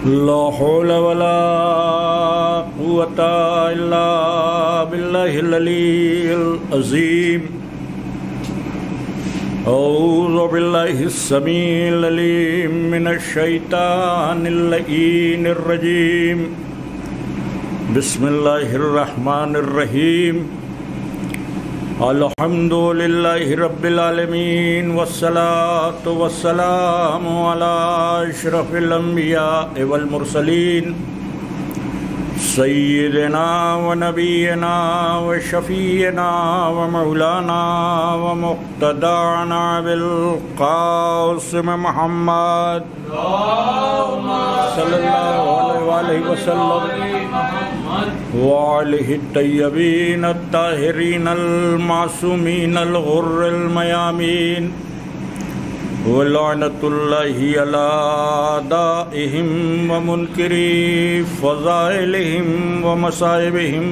لا حول ولا قوة إلا بالله العلي العظيم. أعوذ بالله السميع العليم من الشيطان اللعين الرجيم. بسم الله الرحمن الرحيم. الحمد لله رب العالمين والصلاة والسلام على أشرف الأنبياء والمرسلين سيدنا ونبينا وشفيعنا ومولانا ومقتدانا بالقاسم محمد صلى الله عليه وسلم وعليه الطيبين الطاهرين المعصومين الغر الميامين ولعنة الله على أعدائهم ومنكري فضائلهم ومصائبهم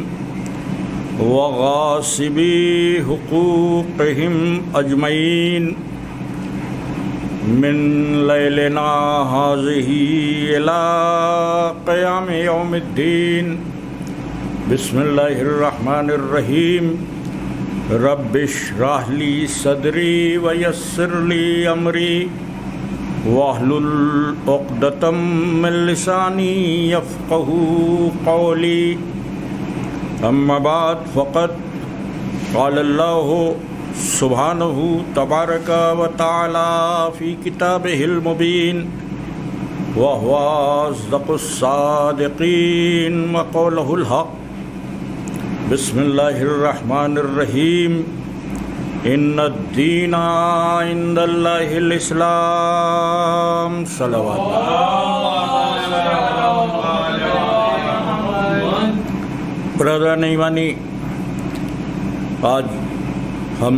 وغاصبي حقوقهم أجمعين من ليلنا هذه إلى قيام يوم الدين. بسم الله الرحمن الرحيم. رب اشرح لي صدري ويسر لي أمري واحلل عقدة من لساني يفقهوا قولي. أما بعد فقد قال الله سبحانه تبارك وتعالى في كتابه المبين وهو أصدق الصادقين وقوله الحق. بسم الله الرحمن الرحيم. إن الدين عند الله الإسلام. صلوات. برادران ایمانی، آج ہم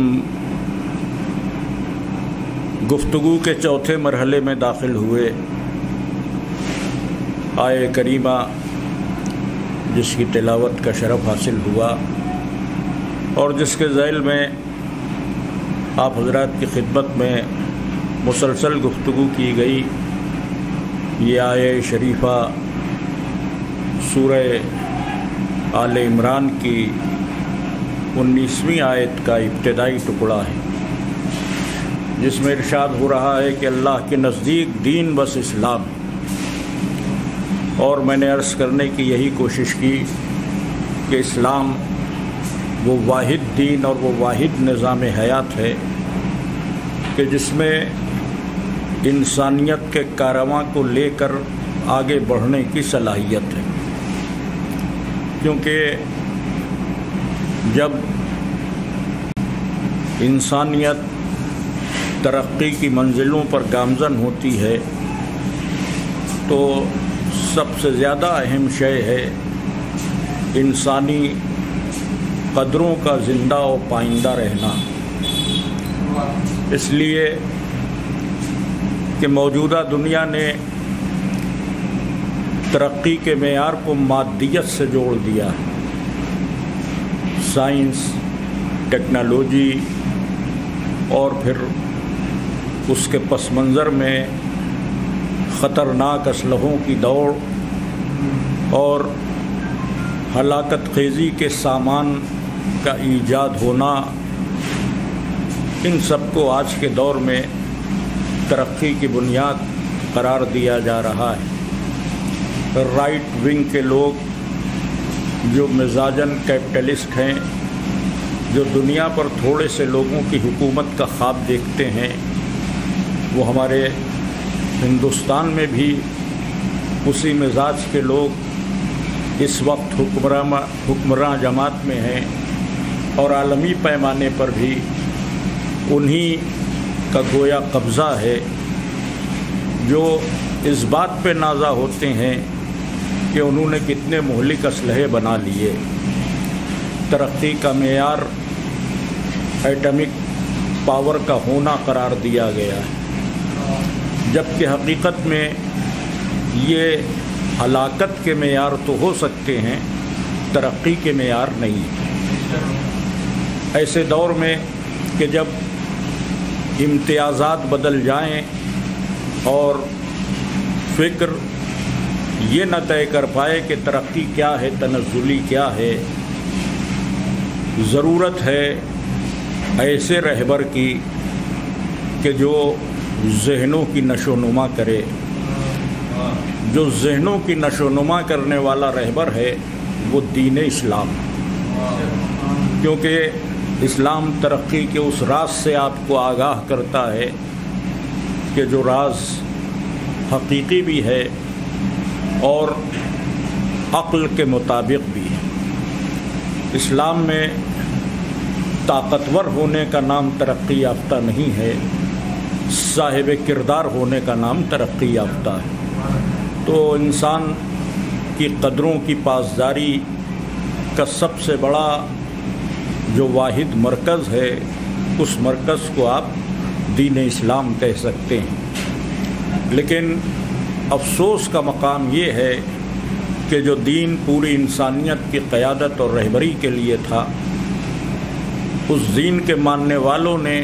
گفتگو کے چوتھے مرحلے میں داخل ہوئے. آیے کریمہ جس کی تلاوت کا شرف حاصل ہوا اور جس کے ذیل میں آپ حضرات کی خدمت میں مسلسل گفتگو کی گئی، یہ آیہ شریفہ سورہ آل عمران کی 19ویں آیت کا ابتدائی ٹکڑا ہے، جس میں ارشاد ہو رہا ہے کہ اللہ کے نزدیک دین بس اسلام ہے. اور میں نے عرض کرنے کی یہی کوشش کی کہ اسلام وہ واحد دین اور وہ واحد نظام حیات ہے کہ جس میں انسانیت کے کاررواں کو لے کر آگے بڑھنے کی صلاحیت ہے. کیونکہ جب انسانیت ترقی کی منزلوں پر گامزن ہوتی ہے تو سب سے زیادہ اہم شے ہے انسانی قدروں کا زندہ و پائندہ رہنا. اس لیے کہ موجودہ دنیا نے ترقی کے معیار کو مادیت سے جوڑ دیا. سائنس، ٹیکنالوجی اور پھر اس کے پس منظر میں خطرناک اسلحوں کی دوڑ اور ہلاکت خیزی کے سامان کا ایجاد ہونا، ان سب کو آج کے دور میں ترقی کی بنیاد قرار دیا جا رہا ہے. رائٹ ونگ کے لوگ جو مزاجن کیپٹلسٹ ہیں، جو دنیا پر تھوڑے سے لوگوں کی حکومت کا خواب دیکھتے ہیں، وہ ہمارے ہندوستان میں بھی اسی مزاج کے لوگ اس وقت حکمراں جماعت میں ہیں اور عالمی پیمانے پر بھی انہی کا گویا قبضہ ہے، جو اس بات پہ نازا ہوتے ہیں کہ انہوں نے کتنے مہلک اسلحے بنا لیے. ترقی کا معیار ایٹمک پاور کا ہونا قرار دیا گیا ہے، جبکہ حقیقت میں یہ ہلاکت کے معیار تو ہو سکتے ہیں، ترقی کے معیار نہیں. ایسے دور میں کہ جب امتیازات بدل جائیں اور فکر یہ نہ طے کر پائے کہ ترقی کیا ہے، تنزلی کیا ہے، ضرورت ہے ایسے رہبر کی کہ جو ذہنوں کی نشو و نما کرے۔ جو ذہنوں کی نشو و نما کرنے والا رہبر ہے وہ دین اسلام، کیونکہ اسلام ترقی کے اس راز سے آپ کو آگاہ کرتا ہے کہ جو راز حقیقی بھی ہے اور عقل کے مطابق بھی ہے۔ اسلام میں طاقتور ہونے کا نام ترقی یافتہ نہیں ہے، صاحب کردار ہونے کا نام ترقی یافتہ ہے۔ تو انسان کی قدروں کی پاسداری کا سب سے بڑا جو واحد مرکز ہے، اس مرکز کو آپ دین اسلام کہہ سکتے ہیں۔ لیکن افسوس کا مقام یہ ہے کہ جو دین پوری انسانیت کی قیادت اور رہبری کے لیے تھا، اس دین کے ماننے والوں نے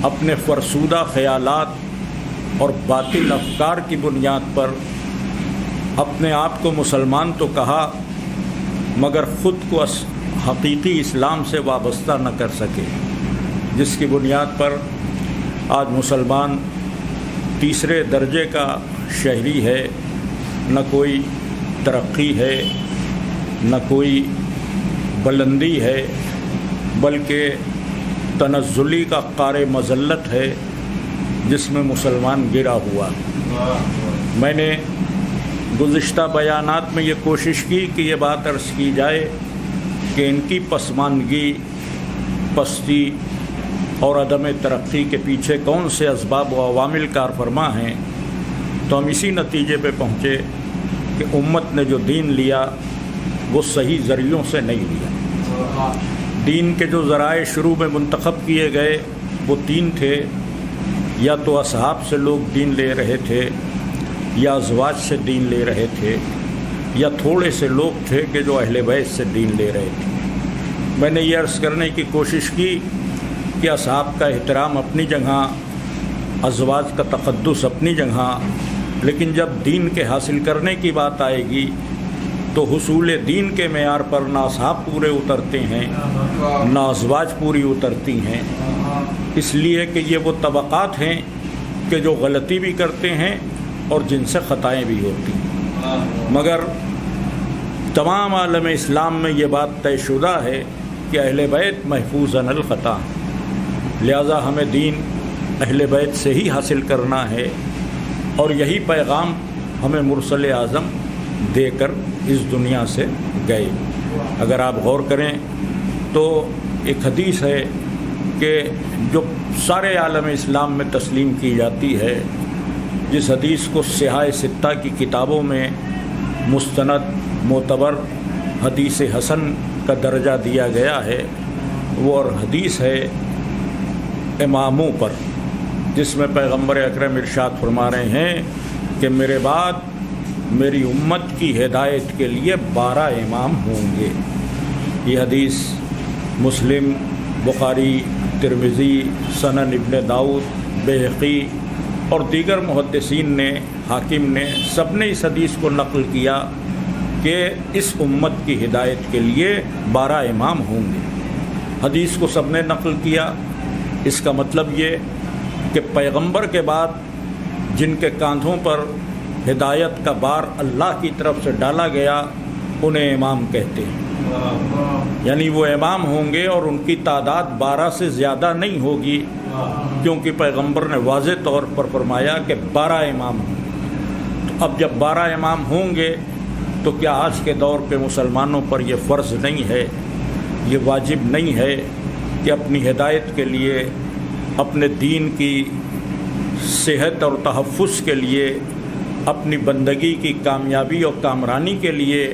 اپنے فرسودہ خیالات اور باطل افکار کی بنیاد پر اپنے آپ کو مسلمان تو کہا مگر خود کو حقیقی اسلام سے وابستہ نہ کر سکے، جس کی بنیاد پر آج مسلمان تیسرے درجے کا شہری ہے، نہ کوئی ترقی ہے، نہ کوئی بلندی ہے، بلکہ تنزلی کا قار مذلت ہے جس میں مسلمان گرا ہوا۔ میں نے گزشتہ بیانات میں یہ کوشش کی کہ یہ بات عرض کی جائے کہ ان کی پسماندگی، پستی اور عدم ترقی کے پیچھے کون سے اسباب و عوامل کار فرما ہیں، تو ہم اسی نتیجے پہ پہنچے کہ امت نے جو دین لیا وہ صحیح ذریعوں سے نہیں لیا۔ دین کے جو ذرائع شروع میں منتخب کیے گئے وہ تین تھے، یا تو اصحاب سے لوگ دین لے رہے تھے، یا ازواج سے دین لے رہے تھے، یا تھوڑے سے لوگ تھے کہ جو اہل بیت سے دین لے رہے تھے۔ میں نے یہ عرض کرنے کی کوشش کی کہ اصحاب کا احترام اپنی جگہ، ازواج کا تقدس اپنی جگہ، لیکن جب دین کے حاصل کرنے کی بات آئے گی تو حصول دین کے معیار پر نہ اصحاب پورے اترتے ہیں، نہ ازواج پوری اترتی ہیں، اس لیے کہ یہ وہ طبقات ہیں کہ جو غلطی بھی کرتے ہیں اور جن سے خطائیں بھی ہوتی ہیں۔ مگر تمام عالم اسلام میں یہ بات طے شدہ ہے کہ اہل بیت محفوظ عن الخطا، لہذا ہمیں دین اہل بیت سے ہی حاصل کرنا ہے، اور یہی پیغام ہمیں مرسل اعظم دے کر اس دنیا سے گئے۔ اگر آپ غور کریں تو ایک حدیث ہے کہ جو سارے عالم اسلام میں تسلیم کی جاتی ہے، جس حدیث کو صحاح ستہ کی کتابوں میں مستند، معتبر، حدیث حسن کا درجہ دیا گیا ہے، وہ اور حدیث ہے اماموں پر، جس میں پیغمبر اکرم ارشاد فرما رہے ہیں کہ میرے بعد میری امت کی ہدایت کے لیے 12 امام ہوں گے۔ یہ حدیث مسلم، بخاری، ترمذی، سنن ابن داؤد، بیہقی اور دیگر محدثین نے، حاکم نے، سب نے اس حدیث کو نقل کیا کہ اس امت کی ہدایت کے لیے 12 امام ہوں گے۔ حدیث کو سب نے نقل کیا، اس کا مطلب یہ کہ پیغمبر کے بعد جن کے کاندھوں پر ہدایت کا بار اللہ کی طرف سے ڈالا گیا انہیں امام کہتے ہیں، یعنی وہ امام ہوں گے اور ان کی تعداد 12 سے زیادہ نہیں ہوگی، کیونکہ پیغمبر نے واضح طور پر فرمایا کہ 12 امام ہوں گے۔ تو اب جب 12 امام ہوں گے تو کیا آج کے دور پہ مسلمانوں پر یہ فرض نہیں ہے، یہ واجب نہیں ہے کہ اپنی ہدایت کے لیے، اپنے دین کی صحت اور تحفظ کے لیے، اپنی بندگی کی کامیابی اور کامرانی کے لیے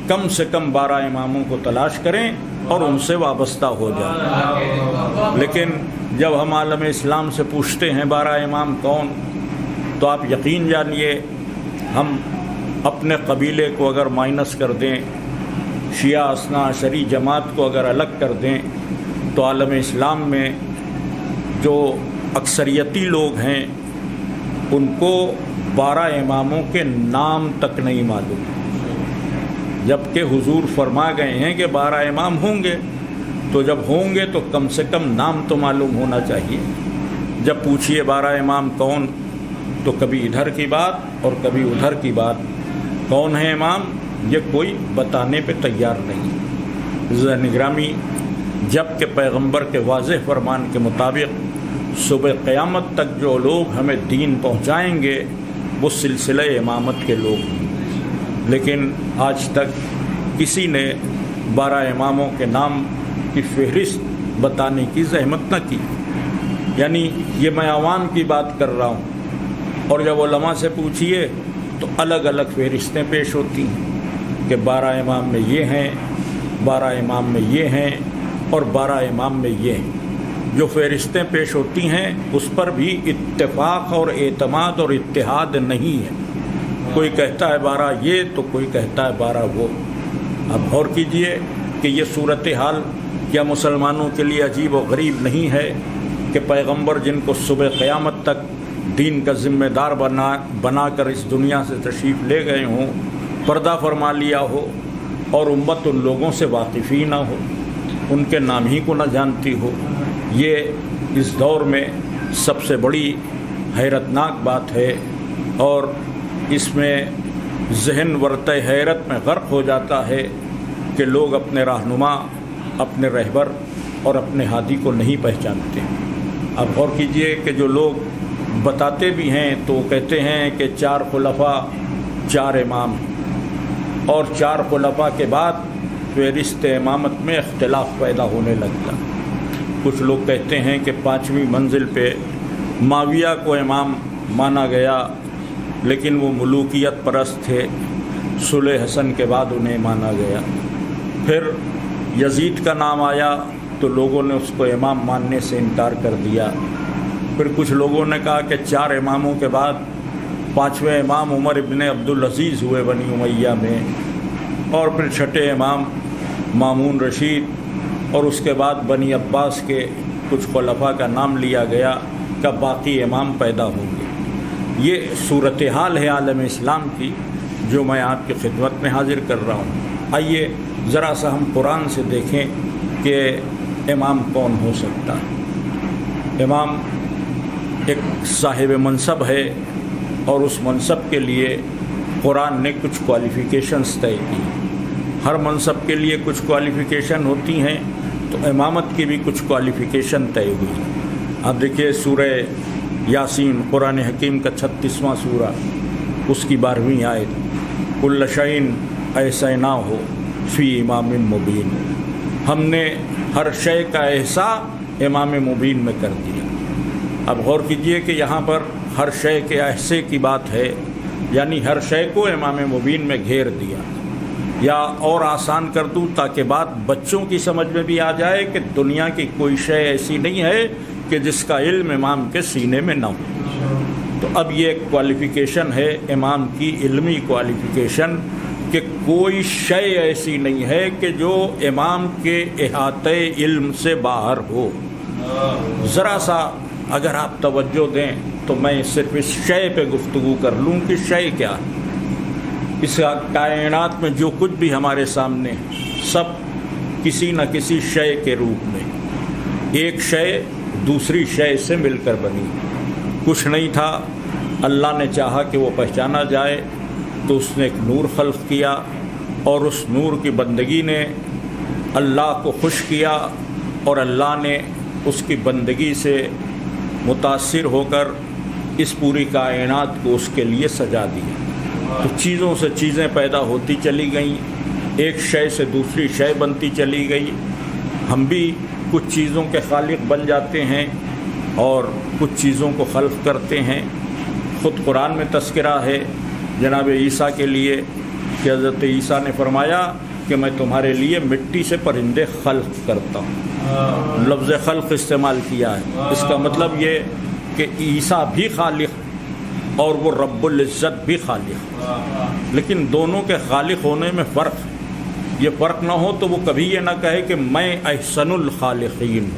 کم سے کم 12 اماموں کو تلاش کریں اور ان سے وابستہ ہو جائیں؟ لیکن جب ہم عالم اسلام سے پوچھتے ہیں 12 امام کون، تو آپ یقین جانیے ہم اپنے قبیلے کو اگر مائنس کر دیں، شیعہ اثنا عشری جماعت کو اگر الگ کر دیں، تو عالم اسلام میں جو اکثریتی لوگ ہیں ان کو 12 اماموں کے نام تک نہیں معلوم، جبکہ حضور فرما گئے ہیں کہ 12 امام ہوں گے، تو جب ہوں گے تو کم سے کم نام تو معلوم ہونا چاہیے۔ جب پوچھیے 12 امام کون، تو کبھی ادھر کی بات اور کبھی ادھر کی بات، کون ہے امام یہ کوئی بتانے پہ تیار نہیں۔ عزیزان گرامی، جب کہ پیغمبر کے واضح فرمان کے مطابق صبح قیامت تک جو لوگ ہمیں دین پہنچائیں گے وہ سلسلہ امامت کے لوگ ہیں، لیکن آج تک کسی نے 12 اماموں کے نام کی فہرست بتانے کی زحمت نہ کی۔ یعنی یہ میں عوام کی بات کر رہا ہوں، اور جب علماء سے پوچھیے تو الگ الگ فہرستیں پیش ہوتی ہیں کہ 12 امام میں یہ ہیں، 12 امام میں یہ ہیں، اور 12 امام میں یہ ہیں۔ جو فہرستیں پیش ہوتی ہیں اس پر بھی اتفاق اور اعتماد اور اتحاد نہیں ہے، کوئی کہتا ہے 12 یہ تو کوئی کہتا ہے 12 وہ۔ اب غور کیجئے کہ یہ صورتحال کیا مسلمانوں کے لیے عجیب و غریب نہیں ہے کہ پیغمبر جن کو صبح قیامت تک دین کا ذمہ دار بنا کر اس دنیا سے تشریف لے گئے ہوں، پردہ فرما لیا ہو، اور امت ان لوگوں سے واقف ہی نہ ہو، ان کے نام ہی کو نہ جانتی ہو۔ یہ اس دور میں سب سے بڑی حیرتناک بات ہے، اور اس میں ذہن ورطہ حیرت میں غرق ہو جاتا ہے کہ لوگ اپنے رہنما، اپنے رہبر اور اپنے ہادی کو نہیں پہچانتے۔ اب غور کیجئے کہ جو لوگ بتاتے بھی ہیں تو کہتے ہیں کہ 4 خلفاء 4 امام ہیں، اور 4 خلفاء کے بعد فہرست امامت میں اختلاف پیدا ہونے لگتا۔ کچھ لوگ کہتے ہیں کہ 5ویں منزل پہ معاویہ کو امام مانا گیا، لیکن وہ ملوکیت پرست تھے، صلح حسن کے بعد انہیں مانا گیا۔ پھر یزید کا نام آیا تو لوگوں نے اس کو امام ماننے سے انکار کر دیا۔ پھر کچھ لوگوں نے کہا کہ 4 اماموں کے بعد 5ویں امام عمر ابن عبدالعزیز ہوئے بنی امیہ میں، اور پھر 6ٹھے امام مامون رشید، اور اس کے بعد بنی عباس کے کچھ خلفاء کا نام لیا گیا کہ باقی امام پیدا ہوں گے۔ یہ صورتحال ہے عالم اسلام کی جو میں آپ کی خدمت میں حاضر کر رہا ہوں۔ آئیے ذرا سا ہم قرآن سے دیکھیں کہ امام کون ہو سکتا ہے۔ امام ایک صاحب منصب ہے، اور اس منصب کے لیے قرآن نے کچھ کوالیفیکیشنز طے کی۔ ہر منصب کے لیے کچھ کوالیفیکیشن ہوتی ہیں، تو امامت کی بھی کچھ کوالیفیکیشن طے ہوئی۔ اب دیکھیے سورہ یاسین، قرآن حکیم کا 36واں سورہ، اس کی 12ویں آیت، کل شیء احصیناہ فی امام مبین، ہم نے ہر شے کا احصاء امام مبین میں کر دیا۔ اب غور کیجئے کہ یہاں پر ہر شے کے احصے کی بات ہے، یعنی ہر شے کو امام مبین میں گھیر دیا۔ یا اور آسان کر دوں تاکہ بات بچوں کی سمجھ میں بھی آ جائے کہ دنیا کی کوئی شے ایسی نہیں ہے کہ جس کا علم امام کے سینے میں نہ ہو۔ تو اب یہ ایک کوالیفیکیشن ہے امام کی، علمی کوالیفیکیشن، کہ کوئی شے ایسی نہیں ہے کہ جو امام کے احاطے علم سے باہر ہو۔ ذرا سا اگر آپ توجہ دیں تو میں صرف اس شے پہ گفتگو کر لوں کہ شے کیا ہے۔ اس کائنات میں جو کچھ بھی ہمارے سامنے ہے سب کسی نہ کسی شے کے روپ میں، ایک شے دوسری شے سے مل کر بنی۔ کچھ نہیں تھا، اللہ نے چاہا کہ وہ پہچانا جائے تو اس نے ایک نور خلق کیا، اور اس نور کی بندگی نے اللہ کو خوش کیا، اور اللہ نے اس کی بندگی سے متاثر ہو کر اس پوری کائنات کو اس کے لیے سجا دیا۔ تو چیزوں سے چیزیں پیدا ہوتی چلی گئیں، ایک شے سے دوسری شے بنتی چلی گئی۔ ہم بھی کچھ چیزوں کے خالق بن جاتے ہیں اور کچھ چیزوں کو خلق کرتے ہیں۔ خود قرآن میں تذکرہ ہے جناب عیسیٰ کے لیے کہ حضرت عیسیٰ نے فرمایا کہ میں تمہارے لیے مٹی سے پرندے خلق کرتا ہوں۔ لفظ خلق استعمال کیا ہے، اس کا مطلب یہ کہ عیسیٰ بھی خالق اور وہ رب العزت بھی خالق، لیکن دونوں کے خالق ہونے میں فرق ہے۔ یہ فرق نہ ہو تو وہ کبھی یہ نہ کہے کہ میں احسن الخالقین،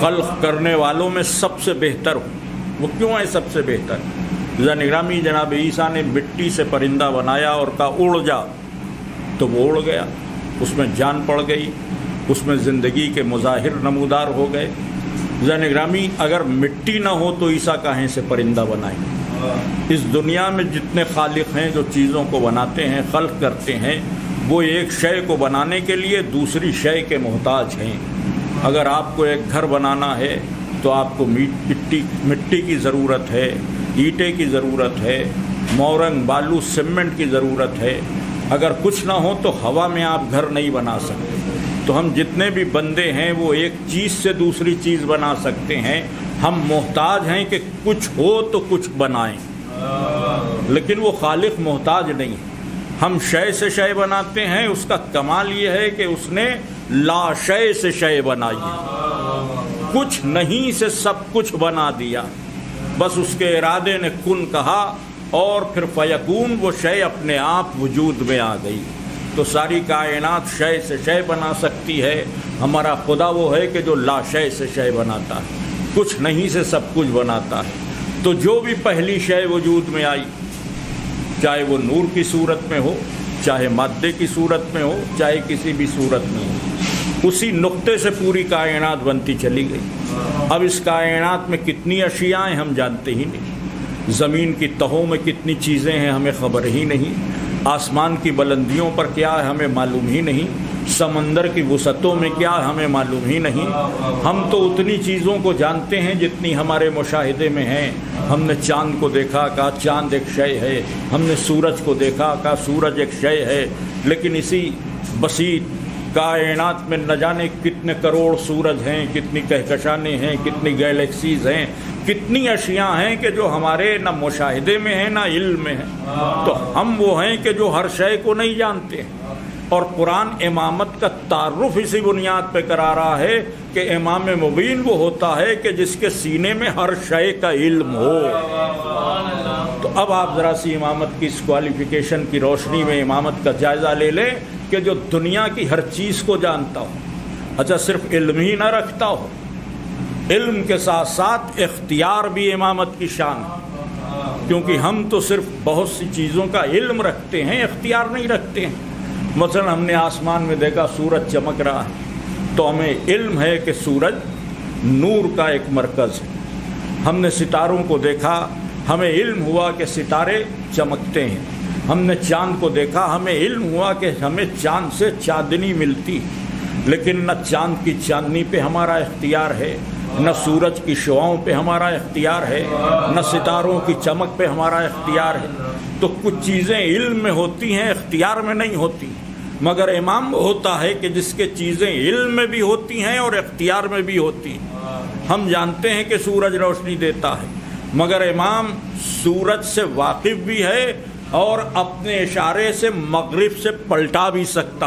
خلق کرنے والوں میں سب سے بہتر ہوں، وہ کیوں ہے سب سے بہتر؟ نگرامی جناب عیسیٰ نے مٹی سے پرندہ بنایا اور کہا اڑ جا، تو وہ اڑ گیا، اس میں جان پڑ گئی، اس میں زندگی کے مظاہر نمودار ہو گئے۔ نگرامی اگر مٹی نہ ہو تو عیسیٰ کہیں سے پرندہ بنائیں؟ اس دنیا میں جتنے خالق ہیں جو چیزوں کو بناتے ہیں، خلق کرتے ہیں، وہ ایک شے کو بنانے کے لیے دوسری شے کے محتاج ہیں۔ اگر آپ کو ایک گھر بنانا ہے تو آپ کو مٹی کی ضرورت ہے، اینٹیں کی ضرورت ہے، مورنگ، بالو، سیمنٹ کی ضرورت ہے۔ اگر کچھ نہ ہو تو ہوا میں آپ گھر نہیں بنا سکتے۔ تو ہم جتنے بھی بندے ہیں وہ ایک چیز سے دوسری چیز بنا سکتے ہیں۔ ہم محتاج ہیں کہ کچھ ہو تو کچھ بنائیں، لیکن وہ خالق محتاج نہیں ہے۔ ہم شے سے شے بناتے ہیں، اس کا کمال یہ ہے کہ اس نے لا شے سے شے بنائی ہے، کچھ نہیں سے سب کچھ بنا دیا، بس اس کے ارادے نے کن کہا اور پھر فیکون، وہ شے اپنے آپ وجود میں آ گئی۔ تو ساری کائنات شے سے شے بنا سکتی ہے۔ ہمارا خدا وہ ہے کہ جو لا شے سے شے بناتا ہے، کچھ نہیں سے سب کچھ بناتا ہے۔ تو جو بھی پہلی شے وجود میں آئی، چاہے وہ نور کی صورت میں ہو، چاہے مادے کی صورت میں ہو، چاہے کسی بھی صورت میں ہو، اسی نقطے سے پوری کائنات بنتی چلی گئی۔ اب اس کائنات میں کتنی اشیاء ہیں ہم جانتے ہی نہیں، زمین کی تہوں میں کتنی چیزیں ہیں ہمیں خبر ہی نہیں، آسمان کی بلندیوں پر کیا ہے ہمیں معلوم ہی نہیں، سمندر کی وسعتوں میں کیا ہے ہمیں معلوم ہی نہیں۔ ہم تو اتنی چیزوں کو جانتے ہیں جتنی ہمارے مشاہدے میں ہیں۔ ہم نے چاند کو دیکھا، کہا چاند ایک شے ہے، ہم نے سورج کو دیکھا، کہا سورج ایک شے ہے، لیکن اسی بسیط کائنات میں نہ جانے کتنے کروڑ سورج ہیں، کتنی کہکشانیں ہیں، کتنی گیلیکسیز ہیں، کتنی اشیاء ہیں کہ جو ہمارے نہ مشاہدے میں ہیں نہ علم میں ہیں۔ تو ہم وہ ہیں کہ جو ہر شے کو نہیں جانتے ہیں۔ اور قرآن امامت کا تعارف اسی بنیاد پہ کرا رہا ہے کہ امام مبین وہ ہوتا ہے کہ جس کے سینے میں ہر شے کا علم ہو۔ تو اب آپ ذرا سی امامت کی اس کوالیفیکیشن کی روشنی میں امامت کا جائزہ لے لیں کہ جو دنیا کی ہر چیز کو جانتا ہو، اچھا صرف علم ہی نہ رکھتا ہو، علم کے ساتھ ساتھ اختیار بھی امامت کی شان ہے، کیونکہ ہم تو صرف بہت سی چیزوں کا علم رکھتے ہیں، اختیار نہیں رکھتے ہیں۔ مثلا ہم نے آسمان میں دیکھا سورج چمک رہا ہے تو ہمیں علم ہے کہ سورج نور کا ایک مرکز ہے۔ ہم نے ستاروں کو دیکھا، ہمیں علم ہوا کہ ستارے چمکتے ہیں۔ ہم نے چاند کو دیکھا، ہمیں علم ہوا کہ ہمیں چاند سے چاندنی ملتی، لیکن نہ چاند کی چاندنی پہ ہمارا اختیار ہے، نہ سورج کی شعاؤں پہ ہمارا اختیار ہے، نہ ستاروں کی چمک پہ ہمارا اختیار ہے۔ تو کچھ چیزیں علم میں ہوتی ہیں، اختیار میں نہیں ہوتی، مگر امام ہوتا ہے کہ جس کے چیزیں علم میں بھی ہوتی ہیں اور اختیار میں بھی ہوتی ہیں۔ ہم جانتے ہیں کہ سورج روشنی دیتا ہے، مگر امام سورج سے واقف بھی ہے اور اپنے اشارے سے مغرب سے پلٹا بھی سکتا۔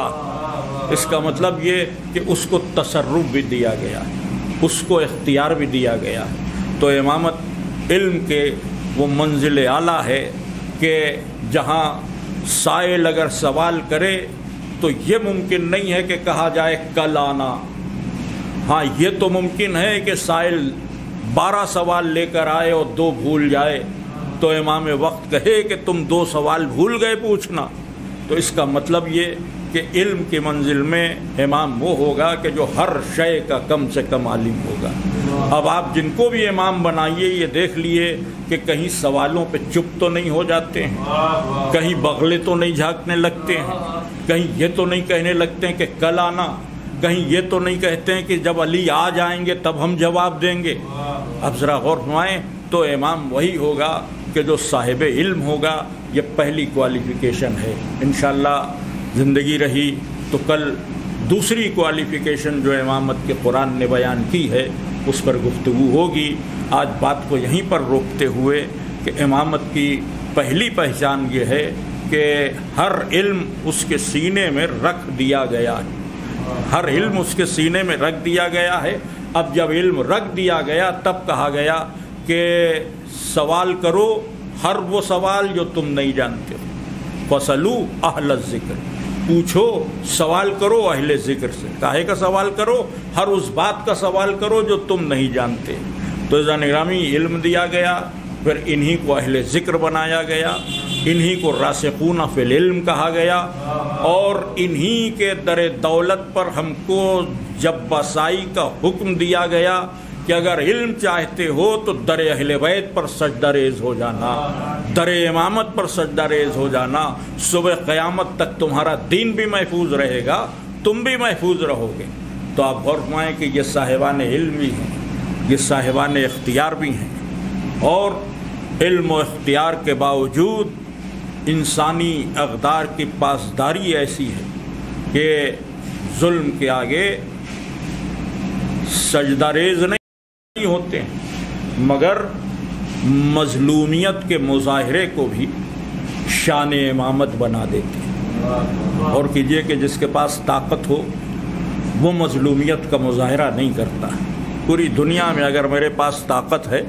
اس کا مطلب یہ کہ اس کو تصرف بھی دیا گیا ہے، اس کو اختیار بھی دیا گیا ہے۔ تو امامت علم کے وہ منزل اعلیٰ ہے کہ جہاں سائل اگر سوال کرے تو یہ ممکن نہیں ہے کہ کہا جائے کل آنا۔ ہاں یہ تو ممکن ہے کہ سائل 12 سوال لے کر آئے اور 2 بھول جائے، تو امام وقت کہے کہ تم 2 سوال بھول گئے پوچھنا۔ تو اس کا مطلب یہ کہ علم کی منزل میں امام وہ ہوگا کہ جو ہر شے کا کم سے کم عالم ہوگا۔ اب آپ جن کو بھی امام بنائیے یہ دیکھ لیے کہ کہیں سوالوں پہ چپ تو نہیں ہو جاتے ہیں، کہیں بغلے تو نہیں جھانکنے لگتے ہیں، کہیں یہ تو نہیں کہنے لگتے ہیں کہ کل آنا، کہیں یہ تو نہیں کہتے ہیں کہ جب علی آ جائیں گے تب ہم جواب دیں گے۔ اب ذرا غور فرمائیں، تو امام وہی ہوگا کہ جو صاحب علم ہوگا۔ یہ پہلی کوالیفیکیشن ہے۔ انشاءاللہ زندگی رہی تو کل دوسری کوالیفیکیشن جو امامت کے قرآن نے بیان کی ہے اس پر گفتگو ہوگی۔ آج بات کو یہیں پر روکتے ہوئے کہ امامت کی پہلی پہچان یہ ہے کہ ہر علم اس کے سینے میں رکھ دیا گیا ہے، ہر علم اس کے سینے میں رکھ دیا گیا ہے۔ اب جب علم رکھ دیا گیا تب کہا گیا کہ سوال کرو ہر وہ سوال جو تم نہیں جانتے ہو، فَاسْأَلُوا أَهْلَ الذِّكْرِ، پوچھو، سوال کرو اہل ذکر سے۔ کاہے کا سوال کرو؟ ہر اس بات کا سوال کرو جو تم نہیں جانتے۔ تو عزیزان گرامی علم دیا گیا، پھر انہی کو اہل ذکر بنایا گیا، انہی کو راسخون فی العلم کہا گیا، اور انہی کے در دولت پر ہم کو جب بسائی کا حکم دیا گیا کہ اگر علم چاہتے ہو تو در اہل بیت پر سجدہ ریز ہو جانا، در امامت پر سجدہ ریز ہو جانا، صبح قیامت تک تمہارا دین بھی محفوظ رہے گا، تم بھی محفوظ رہو گے۔ تو آپ غور فرمائیں کہ یہ صاحبان علم بھی ہیں، یہ صاحبان اختیار بھی ہیں، اور علم و اختیار کے باوجود انسانی اقدار کی پاسداری ایسی ہے کہ ظلم کے آگے سجدہ ریز نہیں ہوتے ہیں، مگر مظلومیت کے مظاہرے کو بھی شان امامت بنا دیتے ہیں۔ اور کیجئے کہ جس کے پاس طاقت ہو وہ مظلومیت کا مظاہرہ نہیں کرتا۔ پوری دنیا میں اگر میرے پاس طاقت ہے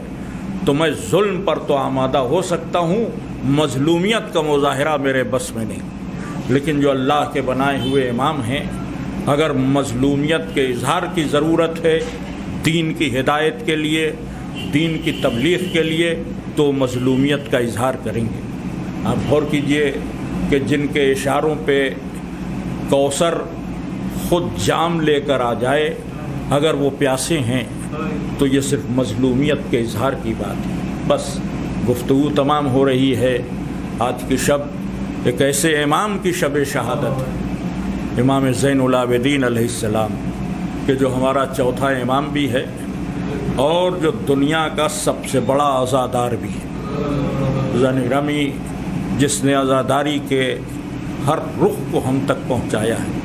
تو میں ظلم پر تو آمادہ ہو سکتا ہوں، مظلومیت کا مظاہرہ میرے بس میں نہیں۔ لیکن جو اللہ کے بنائے ہوئے امام ہیں، اگر مظلومیت کے اظہار کی ضرورت ہے دین کی ہدایت کے لیے، دین کی تبلیغ کے لیے، تو مظلومیت کا اظہار کریں گے۔ آپ غور کیجئے کہ جن کے اشاروں پہ کوثر خود جام لے کر آ جائے، اگر وہ پیاسے ہیں تو یہ صرف مظلومیت کے اظہار کی بات ہے۔ بس گفتگو تمام ہو رہی ہے۔ آج کی شب ایک ایسے امام کی شب شہادت ہے، امام زین العابدین علیہ السلام، کہ جو ہمارا چوتھا امام بھی ہے اور جو دنیا کا سب سے بڑا عزادار بھی ہے۔ زن رمی جس نے عزاداری کے ہر رخ کو ہم تک پہنچایا ہے۔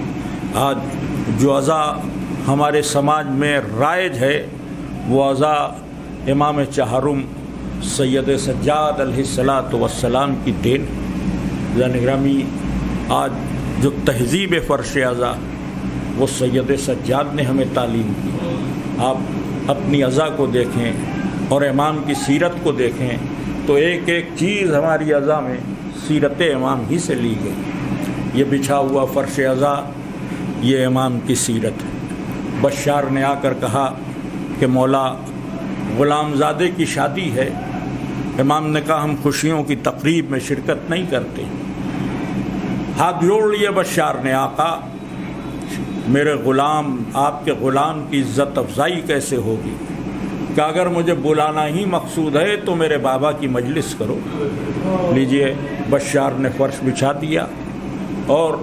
آج جو عزا ہمارے سماج میں رائج ہے وہ عزا امام چہارم سید سجاد علیہ السلام کی دین۔ زن گرامی آج جو تہذیب فرش عزا وہ سید سجاد نے ہمیں تعلیم کی۔ آپ اپنی عزا کو دیکھیں اور امام کی سیرت کو دیکھیں تو ایک ایک چیز ہماری عزا میں سیرت امام ہی سے لی گئی۔ یہ بچھا ہوا فرش عزا یہ امام کی سیرت ہے۔ بشار نے آ کر کہا کہ مولا غلام زادے کی شادی ہے۔ امام نے کہا ہم خوشیوں کی تقریب میں شرکت نہیں کرتے۔ ہاتھ جوڑ لیے بشار نے، آقا میرے غلام، آپ کے غلام کی عزت افزائی کیسے ہوگی؟ کہ اگر مجھے بلانا ہی مقصود ہے تو میرے بابا کی مجلس کرو۔ لیجئے بشار نے فرش بچھا دیا، اور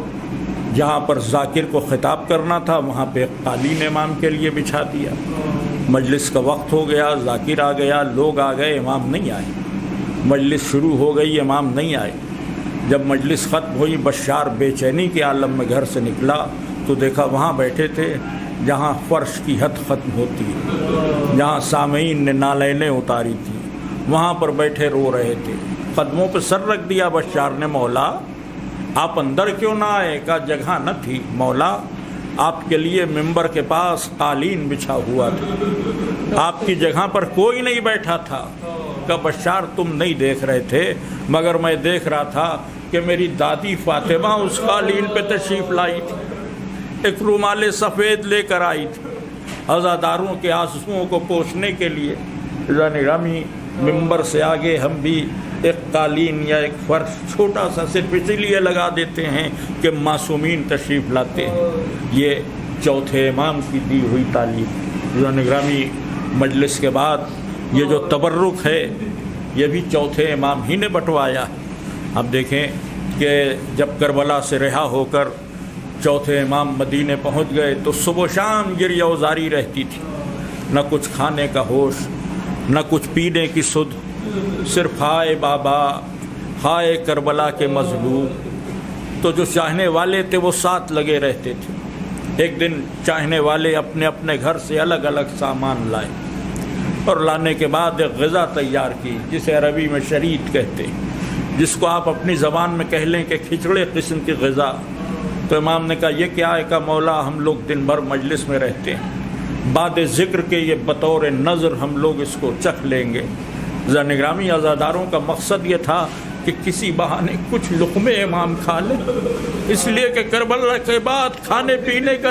جہاں پر ذاکر کو خطاب کرنا تھا وہاں پہ قالین امام کے لیے بچھا دیا۔ مجلس کا وقت ہو گیا، ذاکر آ گیا، لوگ آ گئے، امام نہیں آئے۔ مجلس شروع ہو گئی، امام نہیں آئے۔ جب مجلس ختم ہوئی بشار بے چینی کے عالم میں گھر سے نکلا تو دیکھا وہاں بیٹھے تھے جہاں فرش کی حد ختم ہوتی ہے، جہاں سامعین نے نالینیں اتاری تھی، وہاں پر بیٹھے رو رہے تھے۔ قدموں پہ سر رکھ دیا بشار نے، مولا آپ اندر کیوں نہ آئے؟ کا جگہ نہ تھی مولا، آپ کے لیے ممبر کے پاس قالین بچھا ہوا تھا، آپ کی جگہ پر کوئی نہیں بیٹھا تھا۔ کہ بشار تم نہیں دیکھ رہے تھے مگر میں دیکھ رہا تھا کہ میری دادی فاطمہ اس قالین پہ تشریف لائی تھی، ایک رومال سفید لے کر آئی تھی عزاداروں کے آنسوؤں کو پوچھنے کے لیے۔ رمی ممبر سے آگے ہم بھی ایک قالین یا ایک فرش چھوٹا سا صرف اسی لیے لگا دیتے ہیں کہ معصومین تشریف لاتے ہیں۔ یہ چوتھے امام کی دی ہوئی تعلیم۔ گرامی مجلس کے بعد یہ جو تبرک ہے یہ بھی چوتھے امام ہی نے بٹوایا۔ اب دیکھیں کہ جب کربلا سے رہا ہو کر چوتھے امام مدینے پہنچ گئے تو صبح و شام گریہ وزاری رہتی تھی، نہ کچھ کھانے کا ہوش، نہ کچھ پینے کی سدھ، صرف ہائے بابا، ہائے کربلا کے مظلوم۔ تو جو چاہنے والے تھے وہ ساتھ لگے رہتے تھے۔ ایک دن چاہنے والے اپنے اپنے گھر سے الگ الگ سامان لائے اور لانے کے بعد ایک غذا تیار کی جسے عربی میں شریعت کہتے ہیں، جس کو آپ اپنی زبان میں کہہ لیں کہ کھچڑے قسم کی غذا۔ تو امام نے کہا یہ کیا ہے؟ کہا مولا ہم لوگ دن بھر مجلس میں رہتے ہیں، بعد ذکر کے یہ بطور نظر ہم لوگ اس کو چکھ لیں گے۔ زنگرامی عزاداروں کا مقصد یہ تھا کہ کسی بہانے کچھ لقمے امام کھا لیں، اس لیے کہ کربلا کے بعد کھانے پینے کا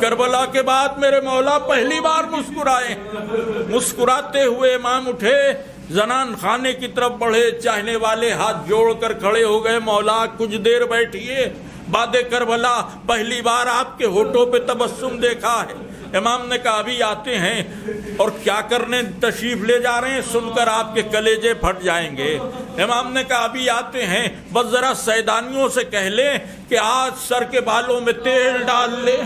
کربلا کے بعد میرے مولا پہلی بار مسکرائے. مسکراتے ہوئے امام اٹھے، زنان خانے کی طرف بڑھے، چاہنے والے ہاتھ جوڑ کر کھڑے ہو گئے. مولا کچھ دیر بیٹھیے، بعد کربلا پہلی بار آپ کے ہونٹوں پہ تبسم دیکھا ہے. امام نے کہا ابھی آتے ہیں. اور کیا کرنے تشریف لے جا رہے ہیں سن کر آپ کے کلیجے پھٹ جائیں گے. امام نے کہا ابھی آتے ہیں، بس ذرا سیدانیوں سے کہہ لیں کہ آج سر کے بالوں میں تیل ڈال لے،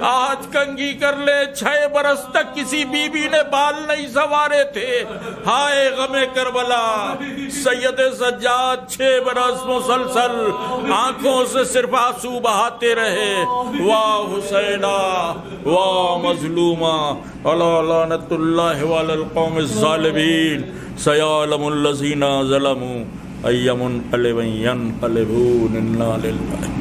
آج کنگھی کر لے. 6 برس تک کسی بی بی نے بال نہیں سنوارے تھے. ہائے غم کربلا. سید سجاد 6 برس مسلسل آنکھوں سے صرف آنسو بہاتے رہے. واہ حسینہ واہ مظلومہ، علی لعنت اللہ وعلی القوم الظالمین. سیعلم الذین ظلموا ای منقلب ینقلبون. انا للہ